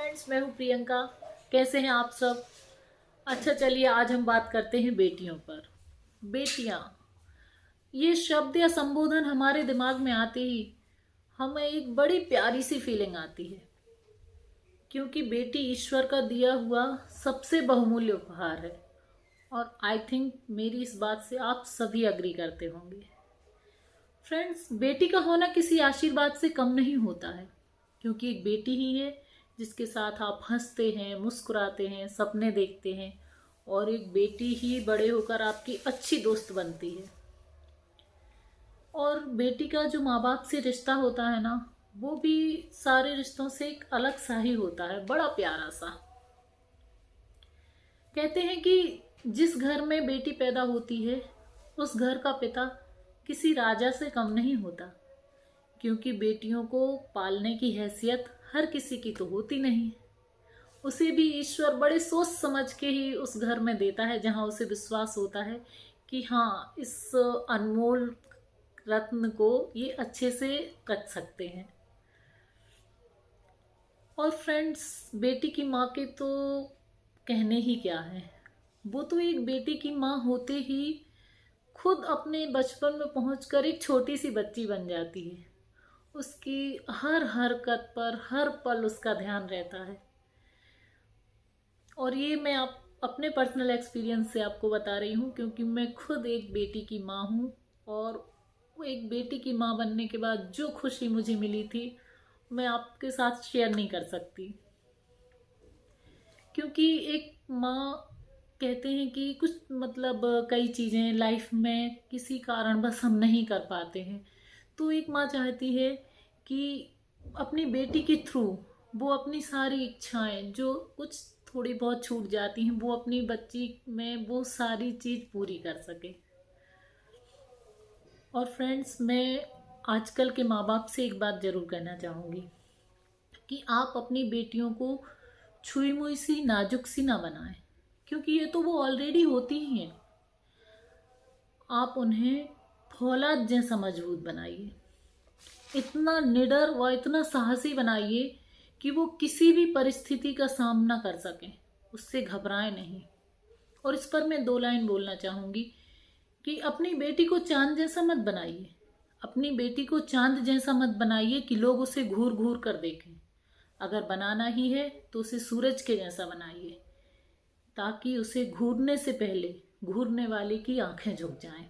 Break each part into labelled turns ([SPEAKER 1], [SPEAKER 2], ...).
[SPEAKER 1] Friends, मैं हूँ प्रियंका। कैसे हैं आप सब? अच्छा, चलिए आज हम बात करते हैं बेटियों पर। बेटियाँ, ये शब्द या संबोधन हमारे दिमाग में आते ही हमें एक बड़ी प्यारी सी फीलिंग आती है, क्योंकि बेटी ईश्वर का दिया हुआ सबसे बहुमूल्य उपहार है। और आई थिंक मेरी इस बात से आप सभी अग्री करते होंगे। फ्रेंड्स, बेटी का होना किसी आशीर्वाद से कम नहीं होता है, क्योंकि एक बेटी ही है जिसके साथ आप हंसते हैं, मुस्कुराते हैं, सपने देखते हैं, और एक बेटी ही बड़े होकर आपकी अच्छी दोस्त बनती है। और बेटी का जो माँ बाप से रिश्ता होता है ना, वो भी सारे रिश्तों से एक अलग सा ही होता है, बड़ा प्यारा सा। कहते हैं कि जिस घर में बेटी पैदा होती है उस घर का पिता किसी राजा से कम नहीं होता, क्योंकि बेटियों को पालने की हैसियत हर किसी की तो होती नहीं। उसे भी ईश्वर बड़े सोच समझ के ही उस घर में देता है जहां उसे विश्वास होता है कि हाँ, इस अनमोल रत्न को ये अच्छे से रख सकते हैं। और फ्रेंड्स, बेटी की माँ के तो कहने ही क्या है। वो तो एक बेटी की माँ होते ही खुद अपने बचपन में पहुंचकर एक छोटी सी बच्ची बन जाती है। उसकी हर हरकत पर हर पल उसका ध्यान रहता है। और ये मैं आप अपने पर्सनल एक्सपीरियंस से आपको बता रही हूँ, क्योंकि मैं खुद एक बेटी की माँ हूँ। और वो एक बेटी की माँ बनने के बाद जो खुशी मुझे मिली थी, मैं आपके साथ शेयर नहीं कर सकती। क्योंकि एक माँ, कहते हैं कि कुछ मतलब कई चीज़ें लाइफ में किसी कारण बस हम नहीं कर पाते हैं, तो एक माँ चाहती है कि अपनी बेटी के थ्रू वो अपनी सारी इच्छाएं जो कुछ थोड़ी बहुत छूट जाती हैं, वो अपनी बच्ची में वो सारी चीज़ पूरी कर सके। और फ्रेंड्स, मैं आजकल के माँ बाप से एक बात ज़रूर कहना चाहूँगी कि आप अपनी बेटियों को छुई मुई सी, नाजुक सी ना बनाएं, क्योंकि ये तो वो ऑलरेडी होती ही हैं। आप उन्हें फौलाद जैसा मजबूत बनाइए, इतना निडर व इतना साहसी बनाइए कि वो किसी भी परिस्थिति का सामना कर सकें, उससे घबराएं नहीं। और इस पर मैं 2 लाइन बोलना चाहूँगी कि अपनी बेटी को चांद जैसा मत बनाइए। अपनी बेटी को चांद जैसा मत बनाइए कि लोग उसे घूर घूर कर देखें। अगर बनाना ही है तो उसे सूरज के जैसा बनाइए, ताकि उसे घूरने से पहले घूरने वाले की आंखें झुक जाएं।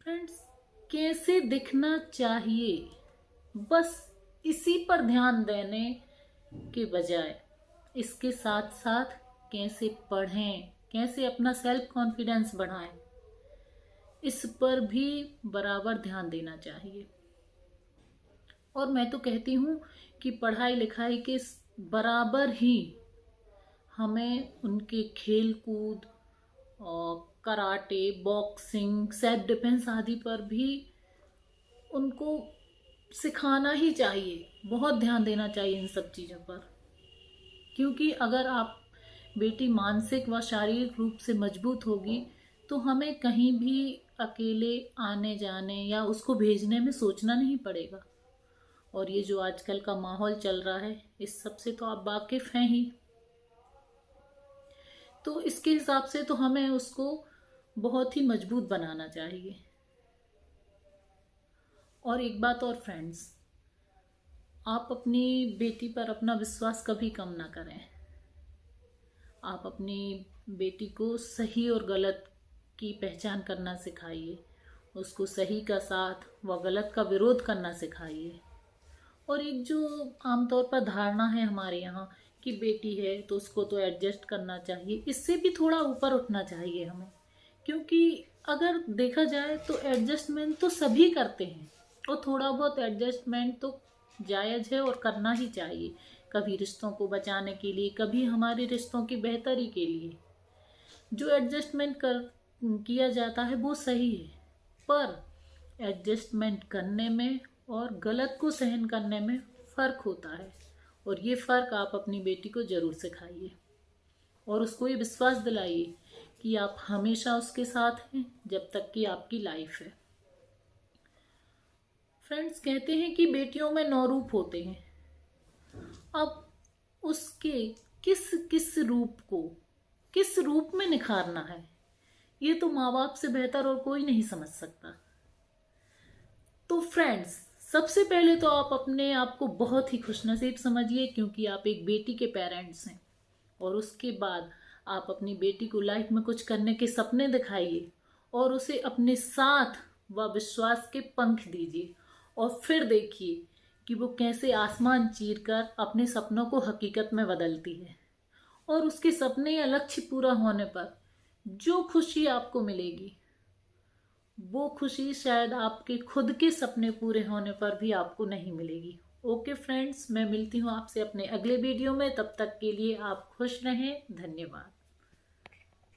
[SPEAKER 1] फ्रेंड्स, कैसे दिखना चाहिए, बस इसी पर ध्यान देने के बजाय इसके साथ साथ कैसे पढ़ें, कैसे अपना सेल्फ कॉन्फिडेंस बढ़ाएं, इस पर भी बराबर ध्यान देना चाहिए। और मैं तो कहती हूँ कि पढ़ाई लिखाई के बराबर ही हमें उनके खेल कूद और कराटे, बॉक्सिंग, सेल्फ डिफेंस आदि पर भी उनको सिखाना ही चाहिए। बहुत ध्यान देना चाहिए इन सब चीज़ों पर, क्योंकि अगर आप बेटी मानसिक व शारीरिक रूप से मजबूत होगी तो हमें कहीं भी अकेले आने जाने या उसको भेजने में सोचना नहीं पड़ेगा। और ये जो आजकल का माहौल चल रहा है, इस सब से तो आप वाकिफ हैं ही। तो इसके हिसाब से तो हमें उसको बहुत ही मजबूत बनाना चाहिए। और एक बात और फ्रेंड्स, आप अपनी बेटी पर अपना विश्वास कभी कम ना करें। आप अपनी बेटी को सही और गलत की पहचान करना सिखाइए, उसको सही का साथ व गलत का विरोध करना सिखाइए। और एक जो आमतौर पर धारणा है हमारे यहाँ कि बेटी है तो उसको तो एडजस्ट करना चाहिए, इससे भी थोड़ा ऊपर उठना चाहिए हमें। क्योंकि अगर देखा जाए तो एडजस्टमेंट तो सभी करते हैं, और थोड़ा बहुत एडजस्टमेंट तो जायज़ है और करना ही चाहिए, कभी रिश्तों को बचाने के लिए, कभी हमारे रिश्तों की बेहतरी के लिए। जो एडजस्टमेंट कर किया जाता है वो सही है, पर एडजस्टमेंट करने में और गलत को सहन करने में फ़र्क होता है। और ये फ़र्क आप अपनी बेटी को ज़रूर सिखाइए, और उसको ये विश्वास दिलाइए कि आप हमेशा उसके साथ हैं जब तक कि आपकी लाइफ है। फ्रेंड्स, कहते हैं कि बेटियों में 9 रूप होते हैं। अब उसके किस किस रूप को किस रूप में निखारना है, ये तो माँ बाप से बेहतर और कोई नहीं समझ सकता। तो फ्रेंड्स, सबसे पहले तो आप अपने आप को बहुत ही खुशनसीब समझिए, क्योंकि आप एक बेटी के पेरेंट्स हैं। और उसके बाद आप अपनी बेटी को लाइफ में कुछ करने के सपने दिखाइए और उसे अपने साथ व विश्वास के पंख दीजिए, और फिर देखिए कि वो कैसे आसमान चीरकर अपने सपनों को हकीकत में बदलती है। और उसके सपने या लक्ष्य पूरा होने पर जो खुशी आपको मिलेगी, वो खुशी शायद आपके खुद के सपने पूरे होने पर भी आपको नहीं मिलेगी। ओके फ्रेंड्स, मैं मिलती हूँ आपसे अपने अगले वीडियो में। तब तक के लिए आप खुश रहें। धन्यवाद।